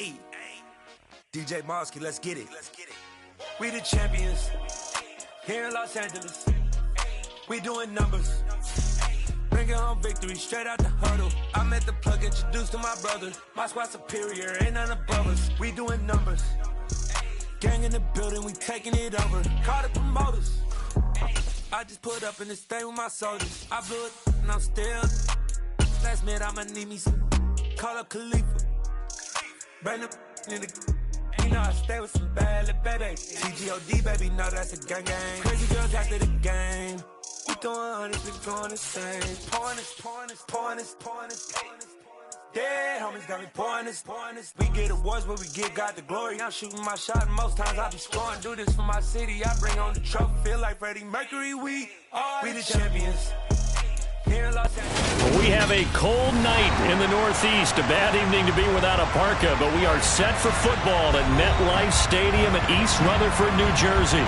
Hey, DJ Mosky, let's get it. We the champions here in Los Angeles. We doing numbers. Bringing home victory straight out the huddle. I met the plug, introduced to my brother. My squad superior, ain't none above us. We doing numbers. Gang in the building, we taking it over. Call the promoters. I just put up in this thing with my soldiers. I blew it and I'm still. Last minute I'ma need me some. Call up Khalifa. Bring the in the. You know I stay with some bad little baby. TGOD baby, know that's a gang gang. Crazy girls after the game. We throwing hundreds, we going the same. Pouring this. Yeah, homies got me pouring this. We get awards, but we give God the glory. I'm shooting my shot, and most times I be scoring. Do this for my city, I bring on the trophy. Feel like Freddie Mercury, we the champions. Here in Los Angeles. We have a cold night in the Northeast. A bad evening to be without a parka, but we are set for football at MetLife Stadium in East Rutherford, New Jersey.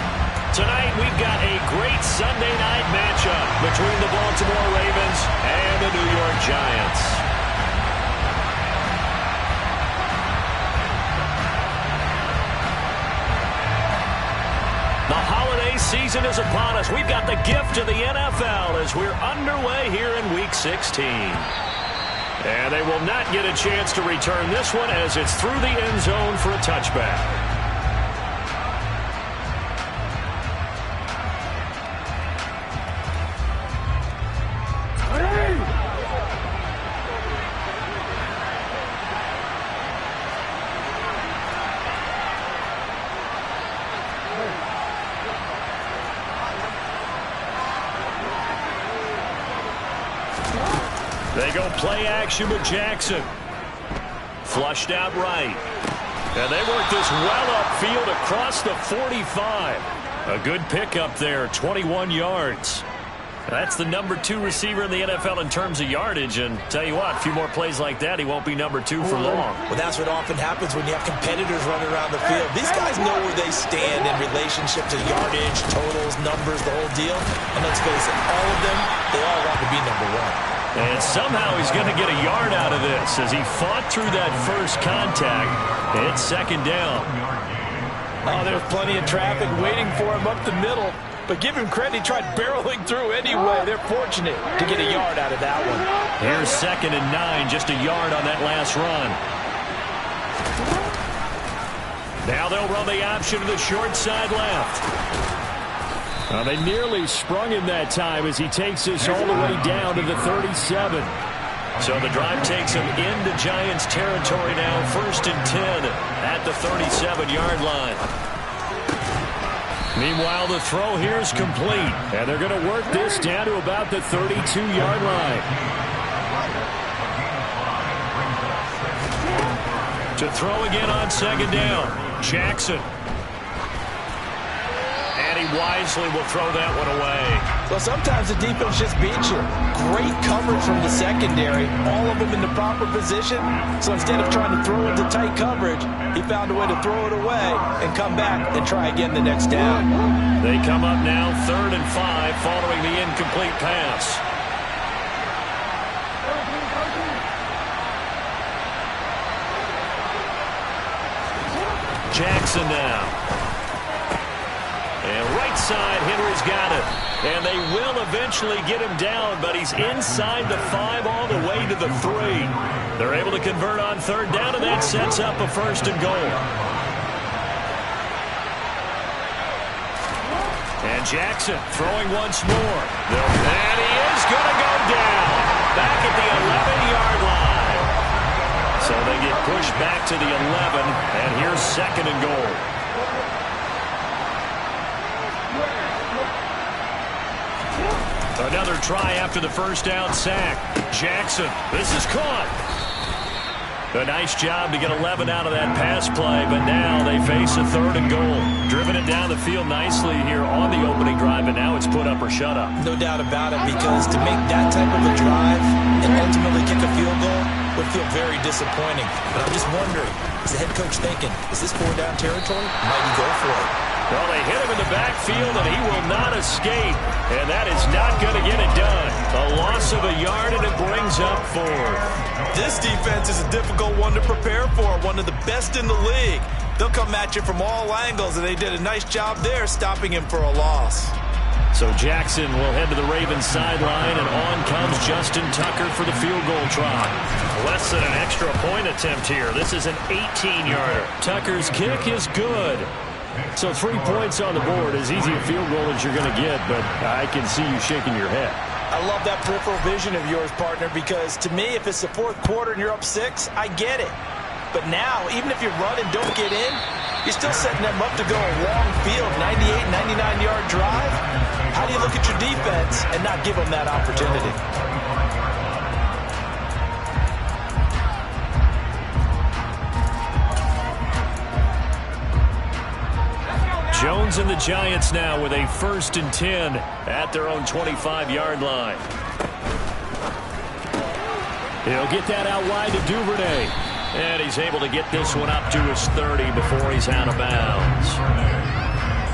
Tonight, we've got a great Sunday night matchup between the Baltimore Ravens and the New York Giants. The holiday season is upon us. We've got the gift of the NFL as we're underway here in Week 16. And they will not get a chance to return this one as it's through the end zone for a touchback. They go play action with Jackson. Flushed out right. And they work this well upfield across the 45. A good pickup there, 21 yards. That's the number 2 receiver in the NFL in terms of yardage. And tell you what, a few more plays like that, he won't be number 2 for long. Well, that's what often happens when you have competitors running around the field. These guys know where they stand in relationship to yardage, totals, numbers, the whole deal. And let's face it, all of them, they all want to be number 1. And somehow he's going to get a yard out of this as he fought through that first contact. It's second down. Oh, there's plenty of traffic waiting for him up the middle. But give him credit, he tried barreling through anyway. They're fortunate to get a yard out of that one. Here's 2nd and 9, just a yard on that last run. Now they'll run the option to the short side left. They nearly sprung him that time as he takes this all the way down to the 37. So the drive takes him into Giants territory now, 1st and 10 at the 37-yard line. Meanwhile, the throw here is complete, and they're going to work this down to about the 32-yard line. To throw again on 2nd down, Jackson. Wisely will throw that one away. Well, sometimes the defense just beats you. Great coverage from the secondary. All of them in the proper position. So instead of trying to throw into tight coverage, he found a way to throw it away and come back and try again the next down. They come up now 3rd and 5 following the incomplete pass. Jackson now. And right side, Henry's got it. And they will eventually get him down, but he's inside the 5 all the way to the 3. They're able to convert on 3rd down, and that sets up a 1st and goal. And Jackson throwing once more. And he is going to go down. Back at the 11-yard line. So they get pushed back to the 11, and here's 2nd and goal. Another try after the first down sack. Jackson, this is caught. A nice job to get 11 out of that pass play, but now they face a 3rd and goal. Driven it down the field nicely here on the opening drive, and now it's put up or shut up. No doubt about it, because to make that type of a drive and ultimately kick a field goal would feel very disappointing. But I'm just wondering, is the head coach thinking, is this 4-down territory? Might he go for it? Well, they hit him in the backfield, and he will not escape. And that is not going to get it done. A loss of a yard, and it brings up 4. This defense is a difficult one to prepare for, one of the best in the league. They'll come at you from all angles, and they did a nice job there stopping him for a loss. So Jackson will head to the Ravens sideline, and on comes Justin Tucker for the field goal try. Less than an extra point attempt here. This is an 18-yarder. Tucker's kick is good. So 3 points on the board, as easy a field goal as you're going to get, but I can see you shaking your head. I love that peripheral vision of yours, partner, because to me, if it's the fourth quarter and you're up 6, I get it. But now, even if you run and don't get in, you're still setting them up to go a long field, 98, 99-yard drive. How do you look at your defense and not give them that opportunity? Jones and the Giants now with a 1st and 10 at their own 25-yard line. He'll get that out wide to Duvernay. And he's able to get this one up to his 30 before he's out of bounds.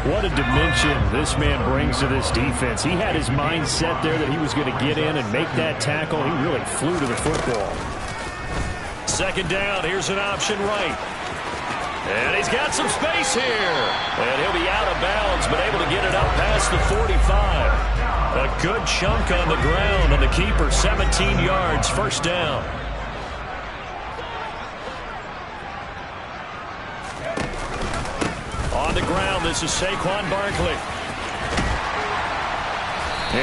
What a dimension this man brings to this defense. He had his mind set there that he was going to get in and make that tackle. He really flew to the football. 2nd down, here's an option right. And he's got some space here. And he'll be out of bounds, but able to get it up past the 45. A good chunk on the ground, and the keeper 17 yards, 1st down. On the ground, this is Saquon Barkley.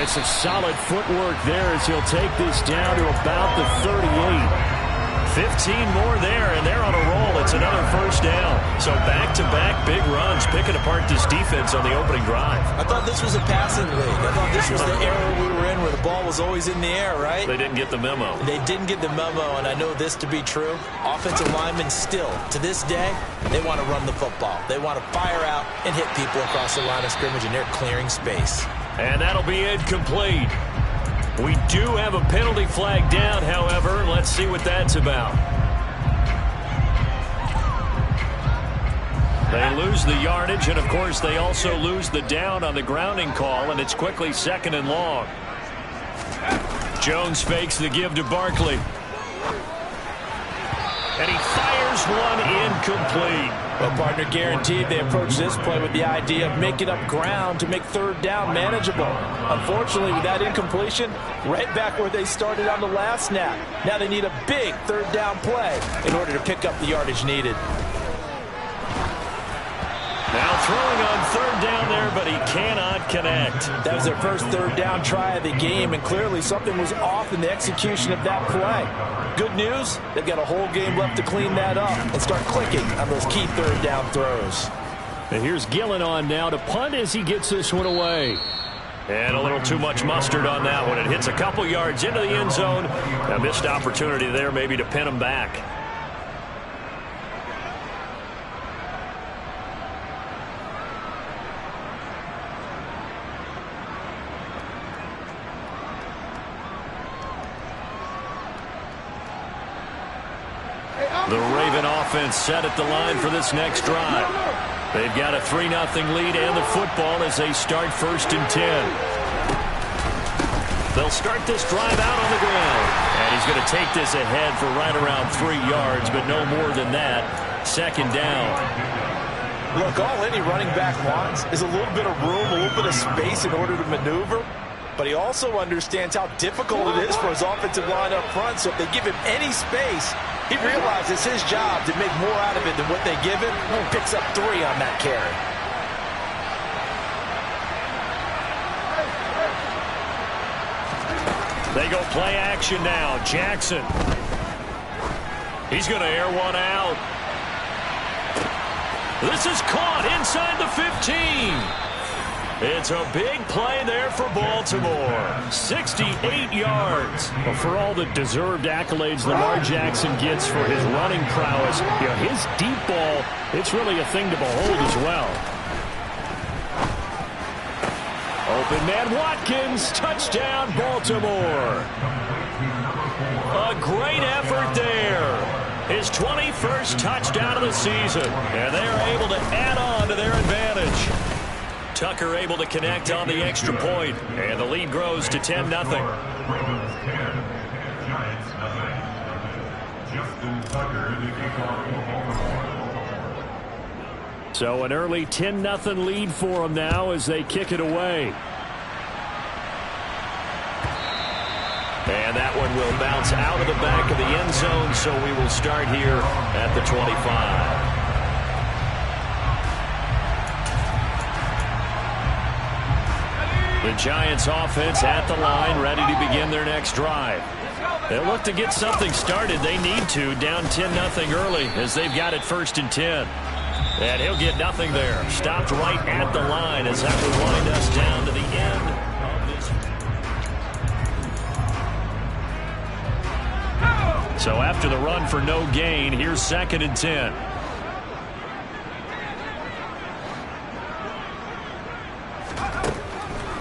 It's a solid footwork there as he'll take this down to about the 38. 15 more there, and they're on a roll. It's another 1st down. So back-to-back big runs, picking apart this defense on the opening drive. I thought this was a passing league. I thought this was the era we were in where the ball was always in the air, right? They didn't get the memo. They didn't get the memo, and I know this to be true. Offensive linemen still, to this day, they want to run the football. They want to fire out and hit people across the line of scrimmage, and they're clearing space. And that'll be incomplete. We do have a penalty flag down, however. Let's see what that's about. They lose the yardage, and, of course, they also lose the down on the grounding call, and it's quickly 2nd and long. Jones fakes the give to Barkley. And he fires one incomplete. Well, partner, guaranteed they approach this play with the idea of making up ground to make 3rd down manageable. Unfortunately, with that incompletion, right back where they started on the last snap. Now they need a big 3rd down play in order to pick up the yardage needed. Now throwing on 3rd down there, but he cannot connect. That was their first 3rd down try of the game, and clearly something was off in the execution of that play. Good news, they've got a whole game left to clean that up and start clicking on those key 3rd down throws. And here's Gillen on now to punt as he gets this one away. And a little too much mustard on that one. It hits a couple yards into the end zone. A missed opportunity there maybe to pin him back. The Raven offense set at the line for this next drive. They've got a 3-0 lead and the football as they start 1st and 10. They'll start this drive out on the ground. And he's going to take this ahead for right around 3 yards, but no more than that. 2nd down. Look, all any running back wants is a little bit of room, a little bit of space in order to maneuver. But he also understands how difficult it is for his offensive line up front. So if they give him any space, he realizes it's his job to make more out of it than what they give him. He picks up 3 on that carry. They go play action now. Jackson. He's going to air one out. This is caught inside the 15. It's a big play there for Baltimore. 68 yards. Well, for all the deserved accolades Lamar Jackson gets for his running prowess, you know, his deep ball, it's really a thing to behold as well. Open man Watkins, touchdown Baltimore. A great effort there. His 21st touchdown of the season, and they're able to add on to their advantage. Tucker able to connect on the extra point, and the lead grows to 10-0. So an early 10-0 lead for them now as they kick it away. And that one will bounce out of the back of the end zone, so we will start here at the 25. The Giants offense at the line, ready to begin their next drive. They'll look to get something started. They need to, down 10-0 early as they've got it 1st and 10. And he'll get nothing there. Stopped right at the line as that will wind us down to the end of this. So after the run for no gain, here's 2nd and 10.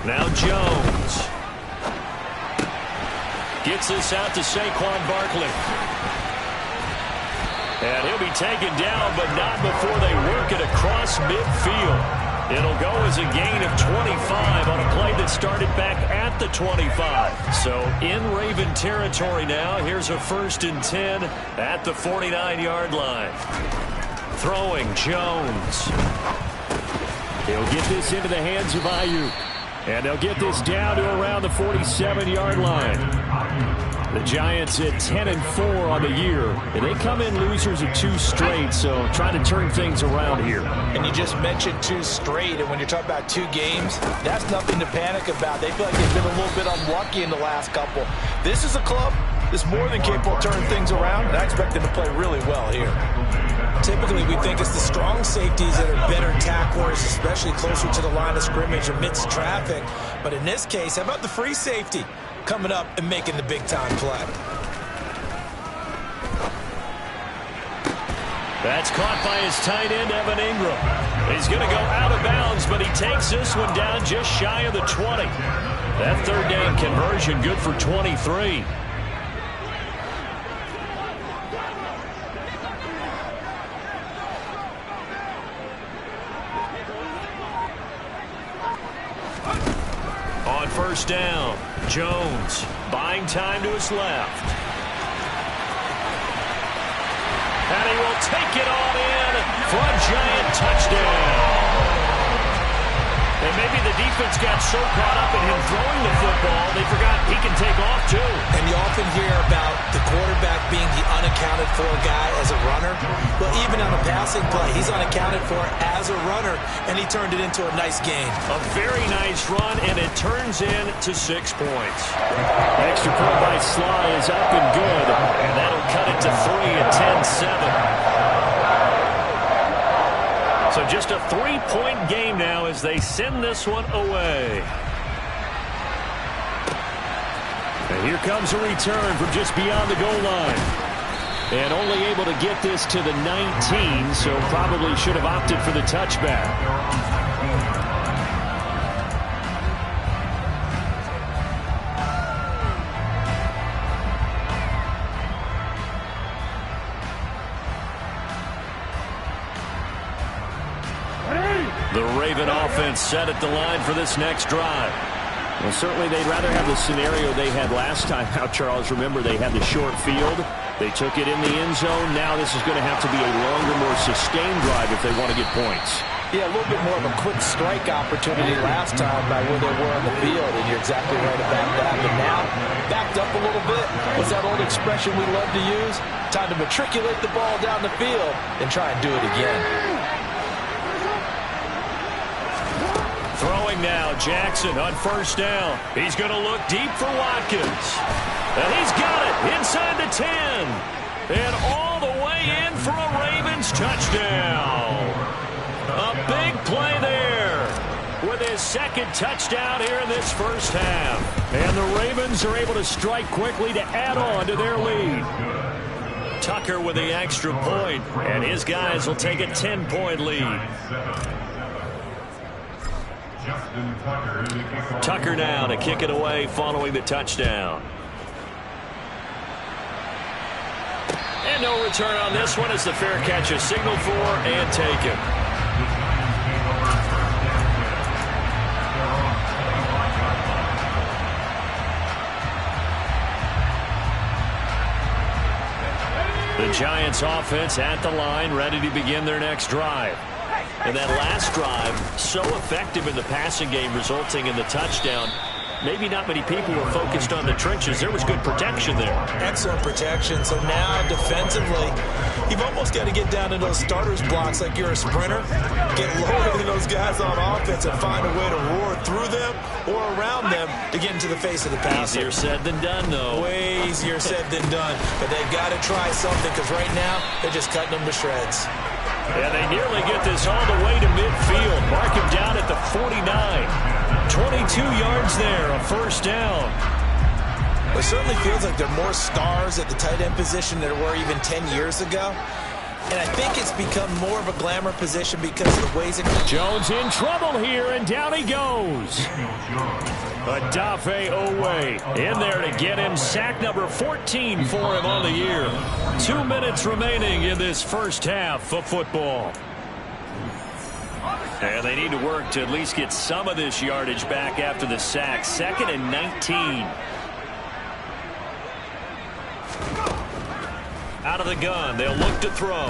Now Jones. Gets this out to Saquon Barkley. And he'll be taken down, but not before they work it across midfield. It'll go as a gain of 25 on a play that started back at the 25. So in Raven territory now. Here's a 1st and 10 at the 49-yard line. Throwing Jones. He'll get this into the hands of Ayuk. And they'll get this down to around the 47-yard line. The Giants at 10-4 on the year. And they come in losers of 2 straight, so trying to turn things around here. And you just mentioned 2 straight, and when you're talking about 2 games, that's nothing to panic about. They feel like they've been a little bit unlucky in the last couple. This is a club that's more than capable of turning things around, and I expect them to play really well here. Typically, we think it's the strong safeties that are better tacklers, especially closer to the line of scrimmage amidst traffic. But in this case, how about the free safety coming up and making the big-time play? That's caught by his tight end, Evan Ingram. He's going to go out of bounds, but he takes this one down just shy of the 20. That 3rd down conversion good for 23. On 1st down, Jones buying time to his left. And he will take it all in for a Giant touchdown. And maybe the defense got so caught up in him throwing the football, they forgot he can take off too. And you often hear about the quarterback being the unaccounted for guy as a runner. Well, even on a passing play, he's unaccounted for as a runner, and he turned it into a nice gain. A very nice run, and it turns into 6 points. Extra point by Sly is up and good, and that'll cut it to 3 at 10-7. So just a 3-point game now as they send this one away. And here comes a return from just beyond the goal line. And only able to get this to the 19, so probably should have opted for the touchback. The Raven offense set at the line for this next drive. Well, certainly they'd rather have the scenario they had last time out, Charles. Remember, they had the short field. They took it in the end zone. Now this is going to have to be a longer, more sustained drive if they want to get points. Yeah, a little bit more of a quick strike opportunity last time by where they were on the field, and you're exactly right about that. But now, backed up a little bit. What's that old expression we love to use? Time to matriculate the ball down the field and try and do it again. Throwing now, Jackson on 1st down. He's going to look deep for Watkins. And he's got it inside the 10. And all the way in for a Ravens touchdown. A big play there with his 2nd touchdown here in this first half. And the Ravens are able to strike quickly to add on to their lead. Tucker with the extra point, and his guys will take a 10-point lead. Tucker now to kick it away following the touchdown. And no return on this one as the fair catch is signaled for and taken. The Giants offense at the line, ready to begin their next drive. And that last drive, so effective in the passing game, resulting in the touchdown. Maybe not many people were focused on the trenches. There was good protection there. Excellent protection. So now defensively, you've almost got to get down to those starters blocks like you're a sprinter. Get lower than those guys on offense and find a way to roar through them or around them to get into the face of the passer. Easier said than done, though. Way easier said than done. But they've got to try something because right now they're just cutting them to shreds. And they nearly get this all the way to midfield. Mark him down at the 49. 22 yards there, a first down. It certainly feels like there are more stars at the tight end position than there were even 10 years ago. And I think it's become more of a glamour position because of the ways it goes. Jones in trouble here, and down he goes. Odafe Oweh in there to get him sack number 14 for him on the year. 2 minutes remaining in this first half of football. And they need to work to at least get some of this yardage back after the sack. 2nd and 19. Out of the gun, they'll look to throw.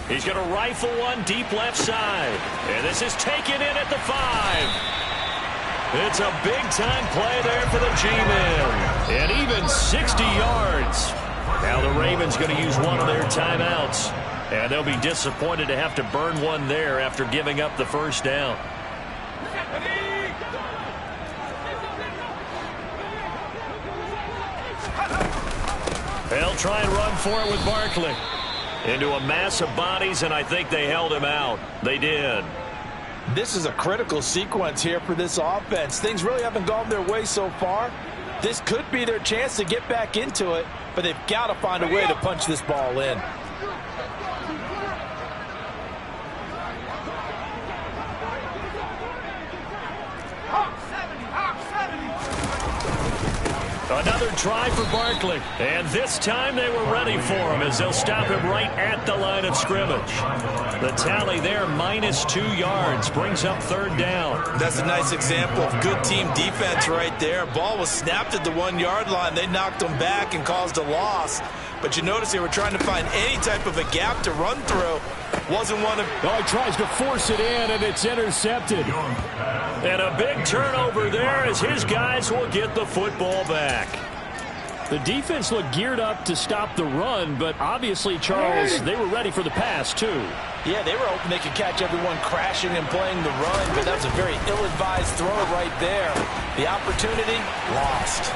He's going to rifle one deep left side. And this is taken in at the 5. It's a big-time play there for the G-Men. And even 60 yards. Now the Ravens going to use one of their timeouts. And they'll be disappointed to have to burn one there after giving up the first down. They'll try and run for it with Barkley. Into a mass of bodies, and I think they held him out. They did. This is a critical sequence here for this offense. Things really haven't gone their way so far. This could be their chance to get back into it, but they've got to find a way to punch this ball in. Another try for Barkley. And this time they were ready for him as they'll stop him right at the line of scrimmage. The tally there, -2 yards, brings up 3rd down. That's a nice example of good team defense right there. Ball was snapped at the 1-yard line. They knocked them back and caused a loss. But you notice they were trying to find any type of a gap to run through. Wasn't one of... Oh, he tries to force it in, and it's intercepted. And a big turnover there as his guys will get the football back. The defense looked geared up to stop the run, but obviously, Charles, they were ready for the pass, too. Yeah, they were hoping they could catch everyone crashing and playing the run, but that was a very ill-advised throw right there. The opportunity, lost.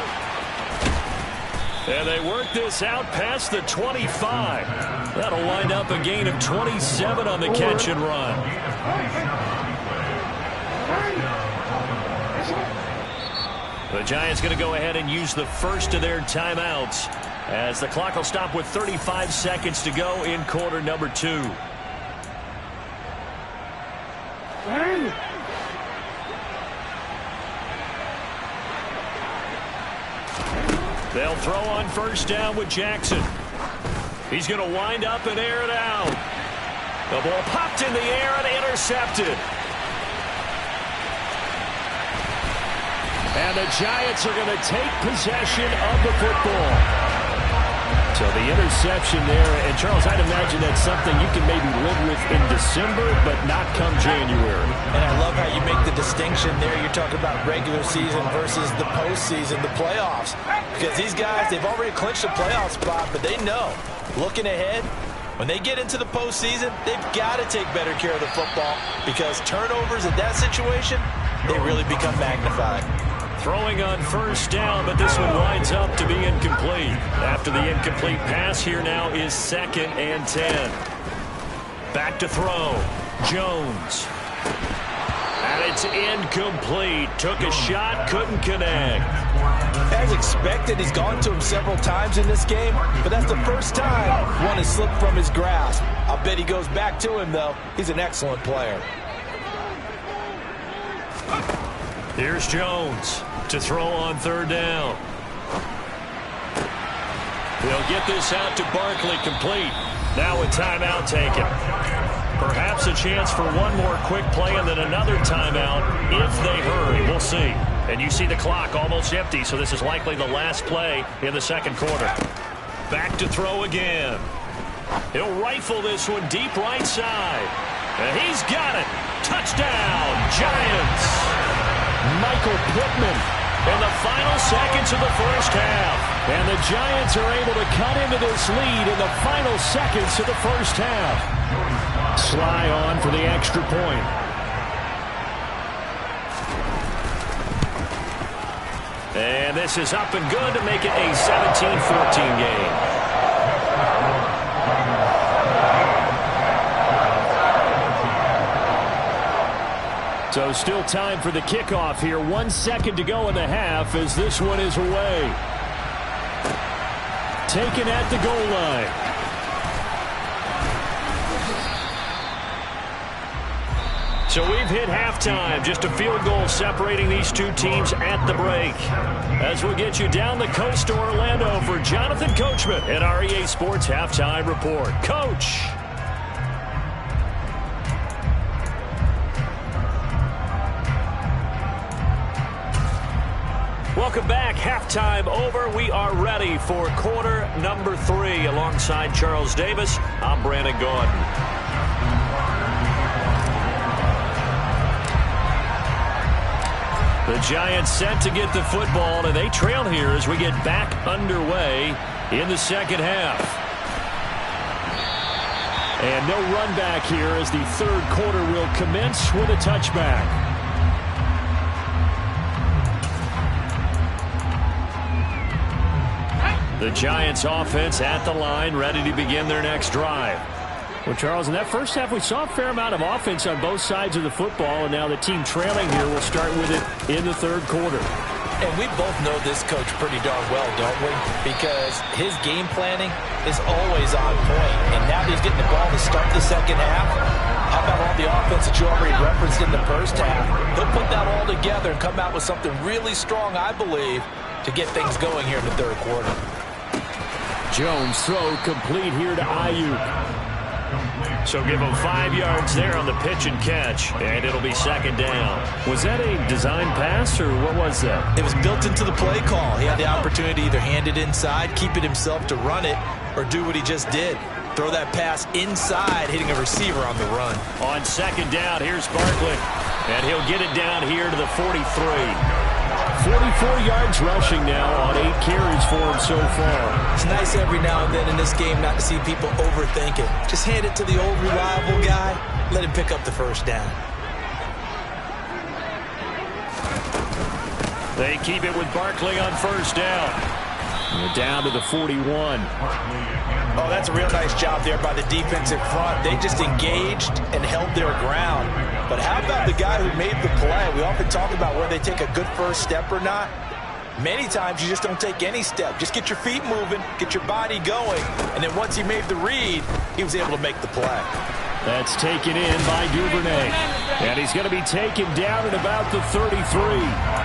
And they work this out past the 25. That'll wind up a gain of 27 on the catch and run. The Giants going to go ahead and use the first of their timeouts as the clock will stop with 35 seconds to go in quarter number 2. They'll throw on first down with Jackson. He's going to wind up and air it out. The ball popped in the air and intercepted. And the Giants are going to take possession of the football. So the interception there, and Charles, I'd imagine that's something you can maybe live with in December, but not come January. And I love how you make the distinction there. You're talking about regular season versus the postseason, the playoffs. Because these guys, they've already clinched a playoff spot, but they know, looking ahead, when they get into the postseason, they've got to take better care of the football because turnovers in that situation, they really become magnified. Throwing on first down, but this one winds up to be incomplete. After the incomplete pass, here now is 2nd and 10. Back to throw. Jones. And it's incomplete. Took a shot, couldn't connect. As expected, he's gone to him several times in this game, but that's the first time one has slipped from his grasp. I'll bet he goes back to him, though. He's an excellent player. Here's Jones to throw on 3rd down. He'll get this out to Barkley, complete. Now a timeout taken. Perhaps a chance for one more quick play and then another timeout if they hurry. We'll see. And you see the clock almost empty, so this is likely the last play in the second quarter. Back to throw again. He'll rifle this one deep right side. And he's got it. Touchdown, Giants. Michael Pittman in the final seconds of the first half. And the Giants are able to cut into this lead in the final seconds of the first half. Sly on for the extra point. And this is up and good to make it a 17-14 game. So still time for the kickoff here. 1 second to go in the half as this one is away. Taken at the goal line. So we've hit halftime. Just a field goal separating these two teams at the break. As we'll get you down the coast to Orlando for Jonathan Coachman at our EA Sports Halftime Report. Coach. Welcome back. Halftime over. We are ready for quarter number 3. Alongside Charles Davis, I'm Brandon Gaudin. The Giants set to get the football, and they trail here as we get back underway in the second half. And no run back here as the third quarter will commence with a touchback. The Giants offense at the line, ready to begin their next drive. Well, Charles, in that first half, we saw a fair amount of offense on both sides of the football, and now the team trailing here will start with it in the third quarter. And we both know this coach pretty darn well, don't we? Because his game planning is always on point. And now that he's getting the ball to start the second half, how about all the offense that you already referenced in the first half? He'll put that all together and come out with something really strong, I believe, to get things going here in the third quarter. Jones throw complete here to Ayuk. So give him 5 yards there on the pitch and catch, and it'll be second down. Was that a design pass, or what was that? It was built into the play call. He had the opportunity to either hand it inside, keep it himself to run it, or do what he just did. Throw that pass inside, hitting a receiver on the run. On second down, here's Barkley, and he'll get it down here to the 43. 44 yards rushing now on 8 carries for him so far. It's nice every now and then in this game not to see people overthink it. Just hand it to the old reliable guy. Let him pick up the first down. They keep it with Barkley on first down. We're down to the 41. Oh, that's a real nice job there by the defensive front. They just engaged and held their ground. But how about the guy who made the play? We often talk about whether they take a good first step or not. Many times you just don't take any step. Just get your feet moving, get your body going, and then once he made the read, he was able to make the play. That's taken in by Duvernay. And he's going to be taken down at about the 33.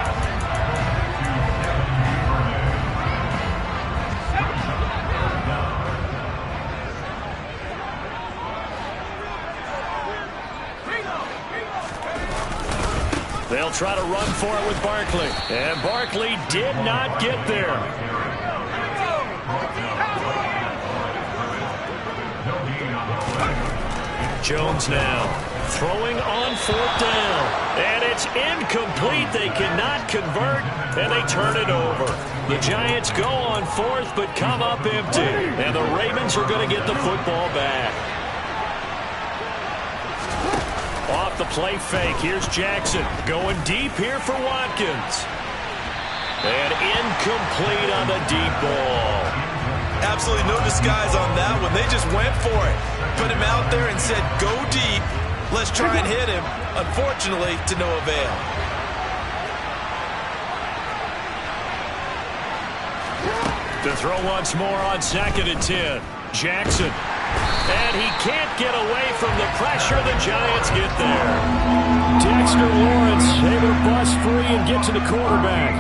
They'll try to run for it with Barkley. And Barkley did not get there. Jones now throwing on fourth down. And it's incomplete. They cannot convert, and they turn it over. The Giants go on fourth, but come up empty. And the Ravens are going to get the football back. Off the play fake, here's Jackson. Going deep here for Watkins. And incomplete on the deep ball. Absolutely no disguise on that one. They just went for it. Put him out there and said, go deep. Let's try and hit him. Unfortunately, to no avail. To throw once more on second and 10. Jackson. And he can't get away from the pressure. The Giants get there. Dexter Lawrence able to bust free and get to the quarterback.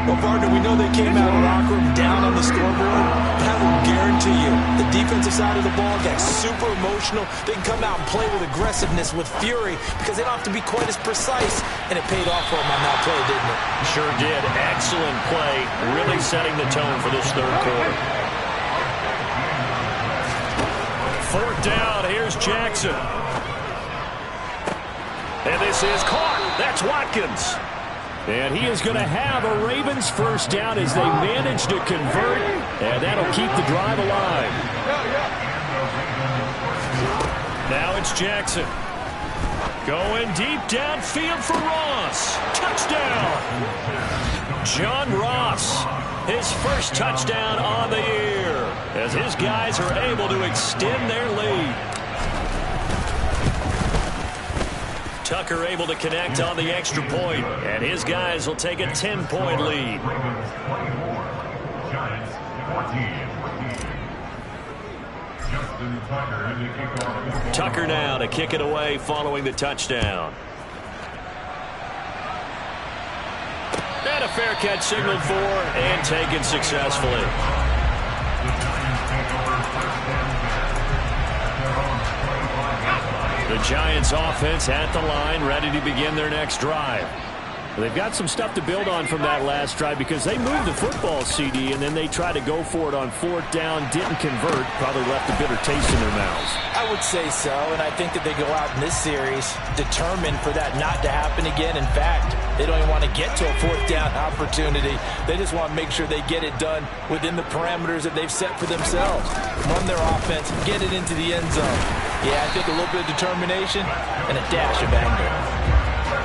Well, partner, we know they came out of the locker room down on the scoreboard, but I will guarantee you the defensive side of the ball got super emotional. They can come out and play with aggressiveness, with fury, because they don't have to be quite as precise, and it paid off for them on that play, didn't it? Sure did. Excellent play, really setting the tone for this third quarter. Fourth down, here's Jackson. And this is caught. That's Watkins. And he is going to have a Ravens first down as they manage to convert. And that'll keep the drive alive. Now it's Jackson. Going deep downfield for Ross. Touchdown. John Ross. His first touchdown on the year as his guys are able to extend their lead. Tucker able to connect on the extra point, and his guys will take a 10-point lead. Tucker now to kick it away following the touchdown. And a fair catch signaled for and taken successfully. The Giants offense at the line, ready to begin their next drive. They've got some stuff to build on from that last drive because they moved the football, CD, and then they tried to go for it on fourth down, didn't convert, probably left a bitter taste in their mouths. I would say so, and I think that they go out in this series determined for that not to happen again. In fact, they don't even want to get to a fourth down opportunity. They just want to make sure they get it done within the parameters that they've set for themselves. Run their offense, get it into the end zone. Yeah, I think a little bit of determination and a dash of anger.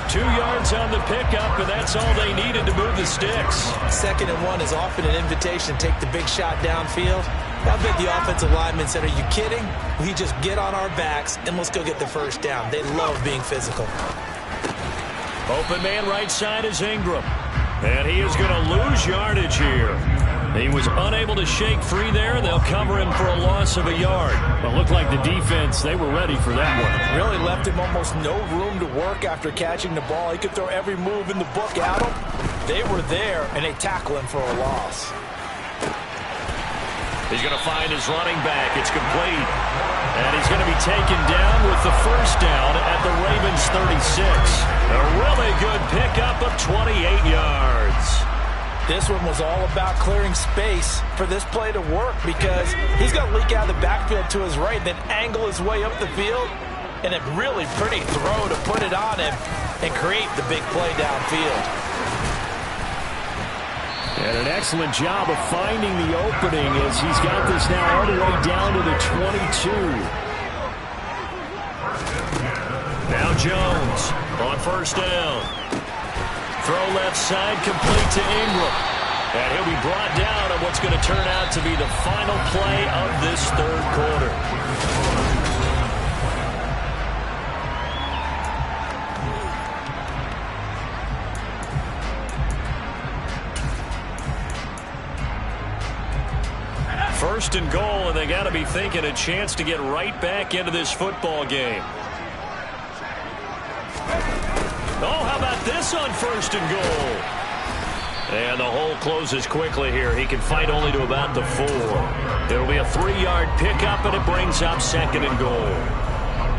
2 yards on the pickup, and that's all they needed to move the sticks. 2nd and 1 is often an invitation to take the big shot downfield. I bet the offensive linemen said, are you kidding? We just get on our backs and let's go get the first down. They love being physical. Open man right side is Ingram. And he is going to lose yardage here. He was unable to shake free there. They'll cover him for a loss of a yard. Well, it looked like the defense, they were ready for that one. Really left him almost no room to work after catching the ball. He could throw every move in the book at him. They were there, and they tackle him for a loss. He's going to find his running back. It's complete. And he's going to be taken down with the first down at the Ravens 36. A really good pickup of 28 yards. This one was all about clearing space for this play to work because he's going to leak out of the backfield to his right, then angle his way up the field, and a really pretty throw to put it on him and create the big play downfield. And an excellent job of finding the opening as he's got this now all the way down to the 22. Now Jones on first down. Throw left side, complete to Ingram. And he'll be brought down on what's going to turn out to be the final play of this third quarter. First and goal, and they got to be thinking a chance to get right back into this football game. Oh, how about this on first and goal? And the hole closes quickly here. He can fight only to about the 4. It'll be a 3-yard pickup, and it brings up second and goal.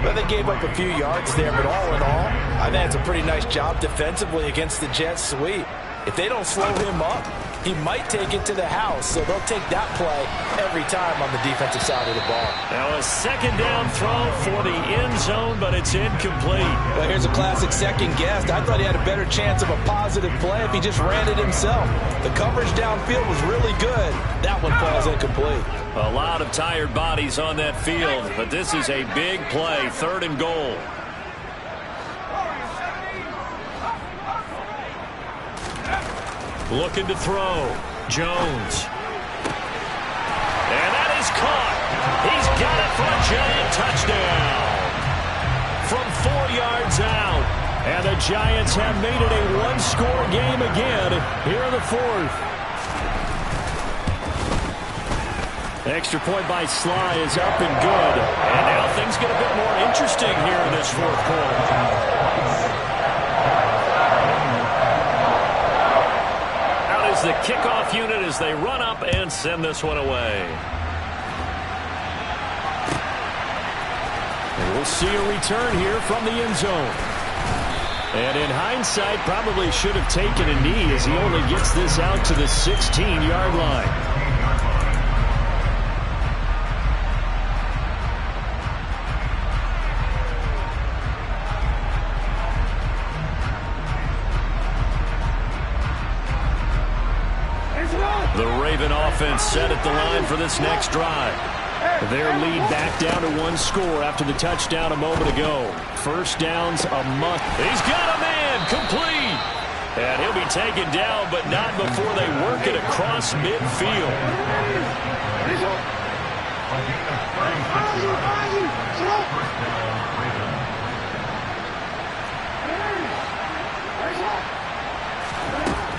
Well, they gave up a few yards there, but all in all, I think it's a pretty nice job defensively against the Jets sweep. If they don't slow him up, he might take it to the house, so they'll take that play every time on the defensive side of the ball. Now a second down throw for the end zone, but it's incomplete. Well, here's a classic second guess. I thought he had a better chance of a positive play if he just ran it himself. The coverage downfield was really good. That one falls incomplete. A lot of tired bodies on that field, but this is a big play, third and goal. Looking to throw. Jones. And that is caught. He's got it for a Giant touchdown. From 4 yards out. And the Giants have made it a one-score game again here in the fourth. Extra point by Sly is up and good. And now things get a bit more interesting here in this fourth quarter. Out is the kickoff unit as they run up and send this one away. And we'll see a return here from the end zone. And in hindsight, probably should have taken a knee as he only gets this out to the 16-yard line. The Raven offense set at the line for this next drive. Their lead back down to one score after the touchdown a moment ago. First down's a must. He's got a man complete. And he'll be taken down, but not before they work it across midfield.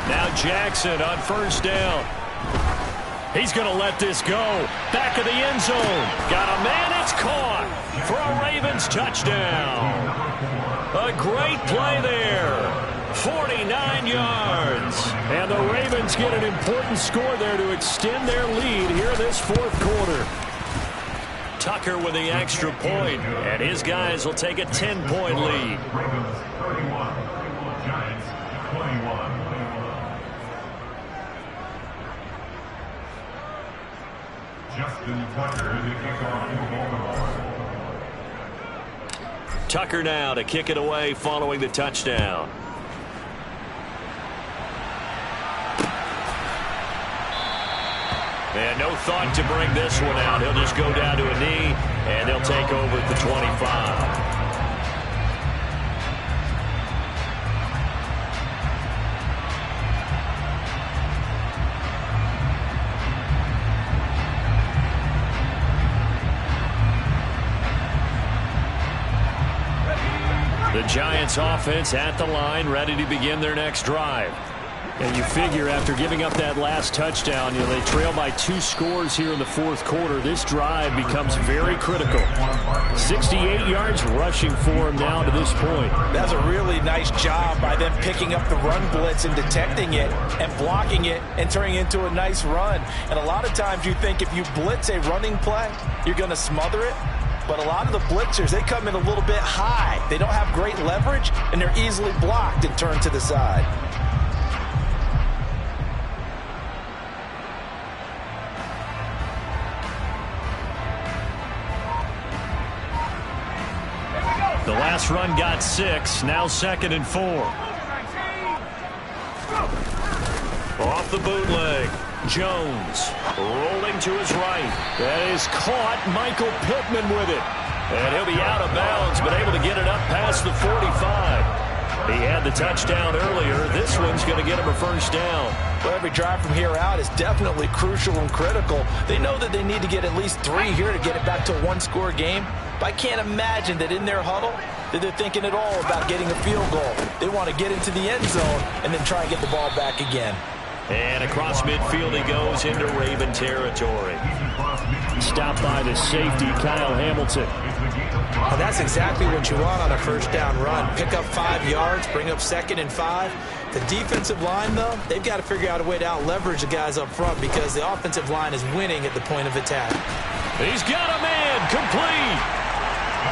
Now Jackson on first down. He's going to let this go. Back of the end zone. Got a man. It's caught for a Ravens touchdown. A great play there. 49 yards. And the Ravens get an important score there to extend their lead here this fourth quarter. Tucker with the extra point, and his guys will take a 10-point lead. Ravens 31, Giants 21. Justin Tucker to kick off in Baltimore. Tucker now to kick it away following the touchdown. And no thought to bring this one out. He'll just go down to a knee, and he'll take over at the 25. The Giants offense at the line, ready to begin their next drive. And you figure after giving up that last touchdown, they trail by 2 scores here in the fourth quarter. This drive becomes very critical. 68 yards rushing for him now to this point. That's a really nice job by them picking up the run blitz and detecting it and blocking it and turning it into a nice run. And a lot of times you think if you blitz a running play, you're going to smother it. But a lot of the blitzers, they come in a little bit high. They don't have great leverage, and they're easily blocked and turned to the side. The last run got 6, now 2nd and 4. Off the bootleg. Jones rolling to his right. That is caught. Michael Pittman with it. And he'll be out of bounds, but able to get it up past the 45. He had the touchdown earlier. This one's going to get him a first down. Well, every drive from here out is definitely crucial and critical. They know that they need to get at least 3 here to get it back to a one-score game. But I can't imagine that in their huddle that they're thinking at all about getting a field goal. They want to get into the end zone and then try and get the ball back again. And across midfield he goes into Raven territory. Stopped by the safety, Kyle Hamilton. Well, that's exactly what you want on a first down run. Pick up 5 yards, bring up 2nd and 5. The defensive line, though, they've got to figure out a way to out-leverage the guys up front because the offensive line is winning at the point of attack. He's got a man complete.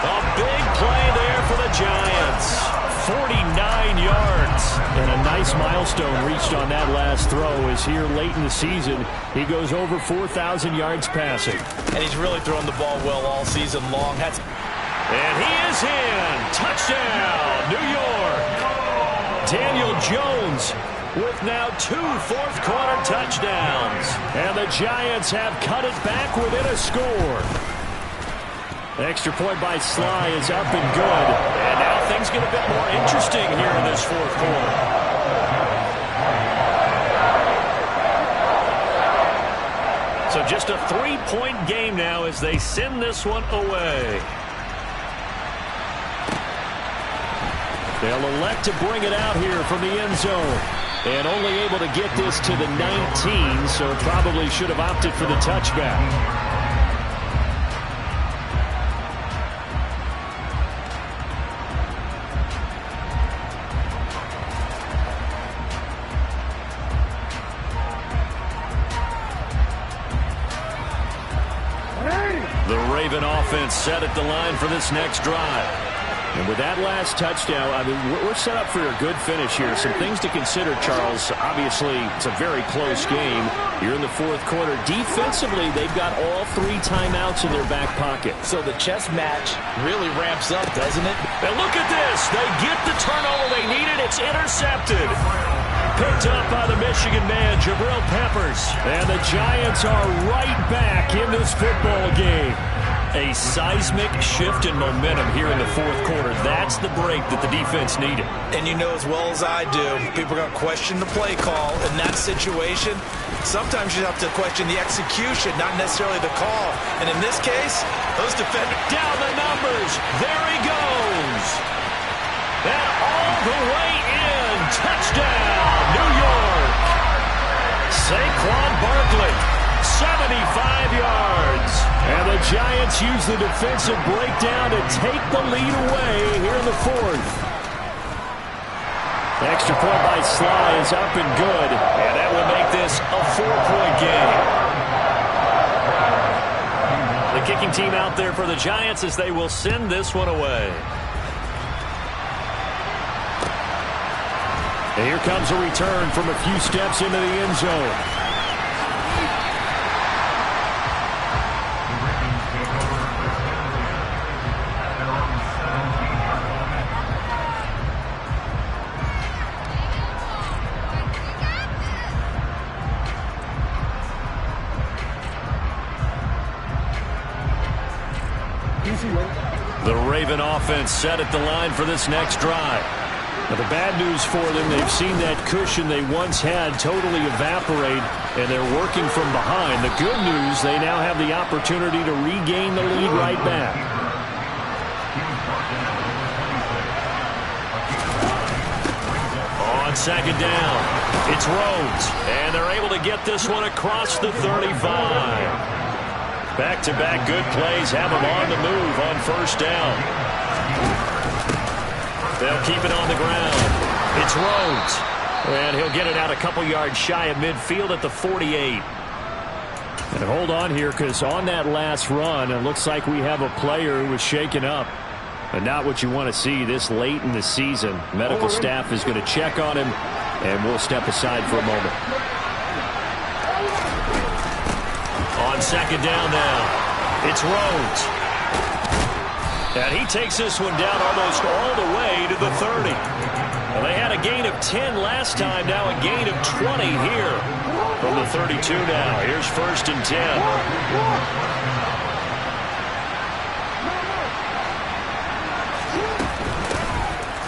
A big play there for the Giants. 49 yards. And a nice milestone reached on that last throw as here late in the season he goes over 4,000 yards passing. And he's really thrown the ball well all season long. And he is in. Touchdown, New York. Daniel Jones with now 2 fourth-quarter touchdowns. And the Giants have cut it back within a score. Extra point by Sly is up and good. And now things get a bit more interesting here in this fourth quarter. So just a 3-point game now as they send this one away. They'll elect to bring it out here from the end zone. And only able to get this to the 19, so probably should have opted for the touchback. Raven offense set at the line for this next drive. And with that last touchdown, I mean, we're set up for a good finish here. Some things to consider, Charles. Obviously, it's a very close game. You're in the fourth quarter. Defensively, they've got all 3 timeouts in their back pocket. So the chess match really ramps up, doesn't it? And look at this. They get the turnover they needed. It's intercepted. Picked up by the Michigan man, Jabril Peppers. And the Giants are right back in this football game. A seismic shift in momentum here in the fourth quarter. That's the break that the defense needed. And you know as well as I do, people are going to question the play call in that situation. Sometimes you have to question the execution, not necessarily the call. And in this case, those defenders... Down the numbers. There he goes. And all the way in. Touchdown, New York. Saquon Barkley, 75 yards. And the Giants use the defensive breakdown to take the lead away here in the fourth. Extra point by Sly is up and good. And that will make this a 4-point game. The kicking team out there for the Giants as they will send this one away. And here comes a return from a few steps into the end zone. The Raven offense set at the line for this next drive. Now the bad news for them, they've seen that cushion they once had totally evaporate, and they're working from behind. The good news, they now have the opportunity to regain the lead right back. On second down, it's Rhodes, and they're able to get this one across the 35. Back-to-back good plays have them on the move on first down. They'll keep it on the ground. It's Rhodes. And he'll get it out a couple yards shy of midfield at the 48. And hold on here, because on that last run, it looks like we have a player who was shaken up. And not what you want to see this late in the season. Medical staff is going to check on him, and we'll step aside for a moment. On second down now, it's Rhodes. And he takes this one down almost all the way to the 30. Well, they had a gain of 10 last time, now a gain of 20 here from the 32 now. Here's first and 10.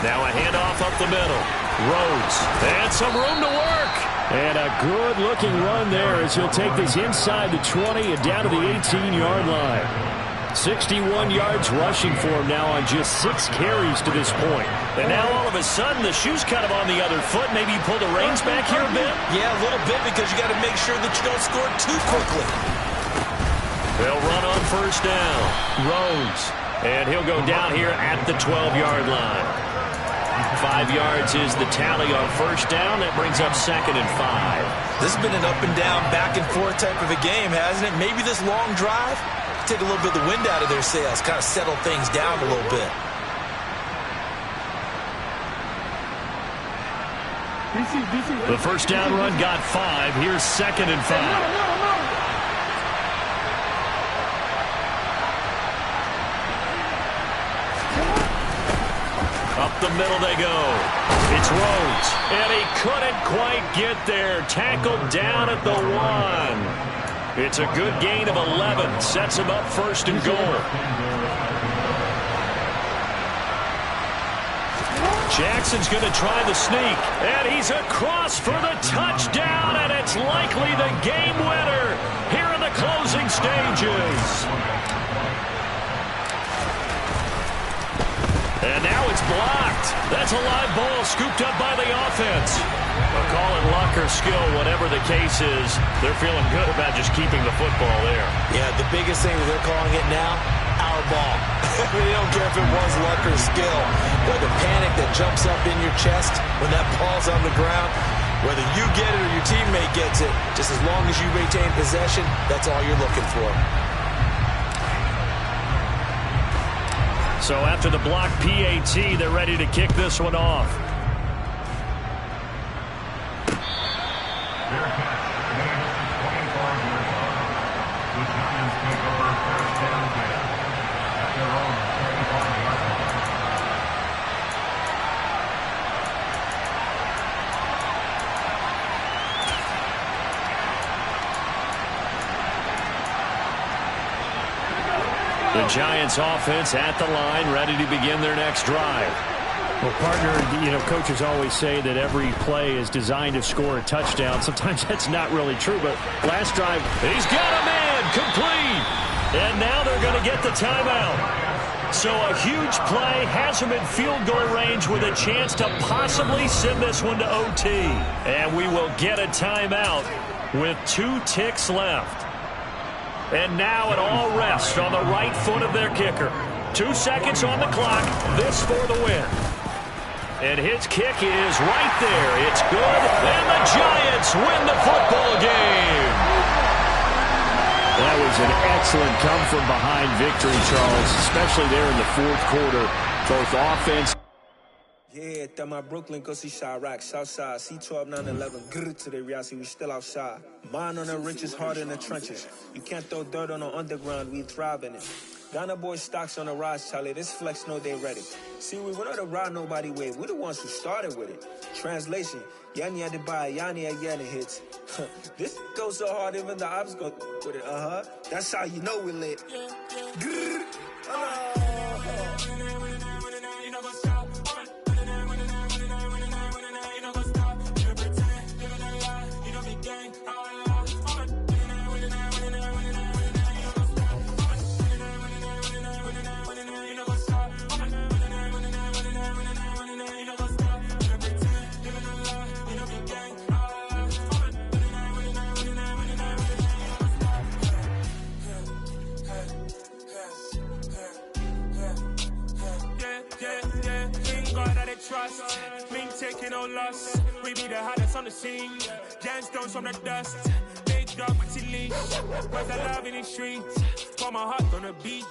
Now a handoff up the middle. Rhodes, and some room to work. And a good-looking run there as he'll take this inside the 20 and down to the 18-yard line. 61 yards rushing for him now on just 6 carries to this point. And now all of a sudden the shoe's kind of on the other foot. Maybe you pull the reins back here a bit? Yeah, a little bit, because you got to make sure that you don't score too quickly. They'll run on first down. Rhodes. And he'll go down here at the 12-yard line. 5 yards is the tally on first down. That brings up second and 5. This has been an up-and-down, back-and-forth type of a game, hasn't it? Maybe this long drive, take a little bit of the wind out of their sails, kind of settle things down a little bit. The first down run got 5. Here's second and 5. Up the middle they go. It's Rhodes, and he couldn't quite get there. Tackled down at the 1. It's a good gain of 11. Sets him up first and goal. Jackson's going to try the sneak, and he's across for the touchdown, and it's likely the game winner here in the closing stages. And now it's blocked. That's a live ball scooped up by the offense. Well, call it luck or skill, whatever the case is, they're feeling good about just keeping the football there. Yeah, the biggest thing that they're calling it now, our ball. They don't care if it was luck or skill. But the panic that jumps up in your chest when that ball's on the ground, whether you get it or your teammate gets it, just as long as you retain possession, that's all you're looking for. So after the block PAT, they're ready to kick this one off. Fair catch. Made 24 yards. The Giants take over first down again at their own 35-yard line. The Giants offense at the line, ready to begin their next drive. Well, partner, coaches always say that every play is designed to score a touchdown. Sometimes that's not really true, but last drive, he's got a man, complete. And now they're going to get the timeout. So a huge play has him in field goal range with a chance to possibly send this one to OT. And we will get a timeout with 2 ticks left. And now it all rests on the right foot of their kicker. 2 seconds on the clock. This for the win. And his kick is right there. It's good. And the Giants win the football game. That was an excellent come-from-behind victory, Charles, especially there in the fourth quarter. Both offense. Yeah, that my Brooklyn, go see Chirac, Southside, C12, 911, grrr to the reality, we still outside. Mine on the riches, hard in the trenches. You can't throw dirt on the underground, we thrive in it. Ghana boys stocks on the rise, Charlie, this flex know they ready. See, we were not to ride nobody with, we're the ones who started with it. Translation, Yanni had to buy, Yanni again it hits. This goes so hard, even the ops go with it, That's how you know we're lit. Grrr, trust, me taking no loss. We be the hottest on the scene. Gemstones from the dust. Big dog with your leash. Where's the love in the streets? Pour my heart on the beat.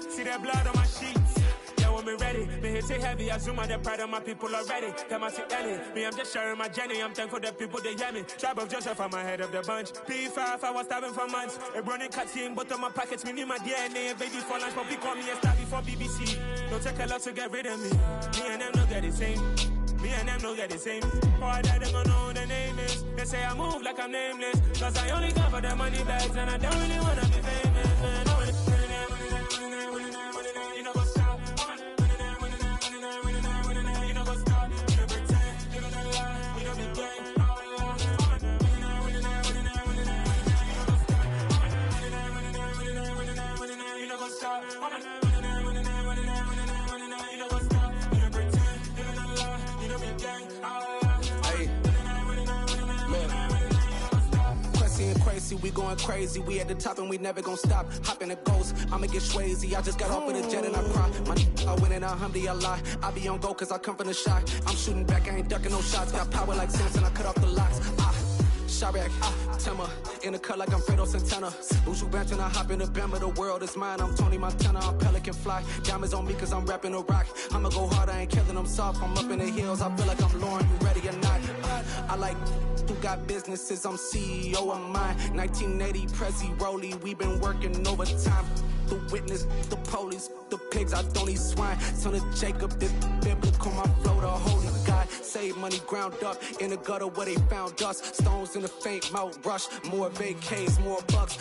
See that blood on my sheets. Yeah, when we ready, me hit it heavy. I zoom out the pride of my people already. Them I see Ellie. Me, I'm just sharing my journey. I'm thankful that people they hear me. Tribe of Joseph, I'm ahead of the bunch. P5, I was starving for months. A running cut team, but on my pockets, me need my DNA. Baby for lunch, but we call me a star before BBC. Don't take a lot to get rid of me. Me and them no get the same. Me and them no get the same. Boy, that them gonna know who the name is. They say I move like I'm nameless. Cause I only come for the money bags and I don't really wanna be famous, man. You know what's up? You know what's up? You pretend, you don't lie, you don't be gang. You know what's up? We going crazy, we at the top and we never gonna stop. Hop in the ghost, I'ma get Swayze. I just got off with a jet and I cry. My I win in a Humvee, I lie. I be on go cause I come from the shot. I'm shooting back, I ain't ducking no shots. Got power like Samson, I cut off the locks. Chirac, Tema, in the cut like I'm Fredo Santana. Buju Banton, I hop in the Bama, the world is mine. I'm Tony Montana, I'm Pelican Fly. Diamonds on me cause I'm rapping a rock. I'ma go hard, I ain't killing them soft. I'm up in the hills, I feel like I'm Lauren, you ready or not? I like who got businesses, I'm CEO of mine. 1980 Prezi Rolly, we been working overtime. The witness, the police, the pigs, I don't eat swine. Son of Jacob, this biblical, my flow, the holy God. Save money ground up in the gutter where they found us. Stones in the faint mouth rush, more vacays, more bucks.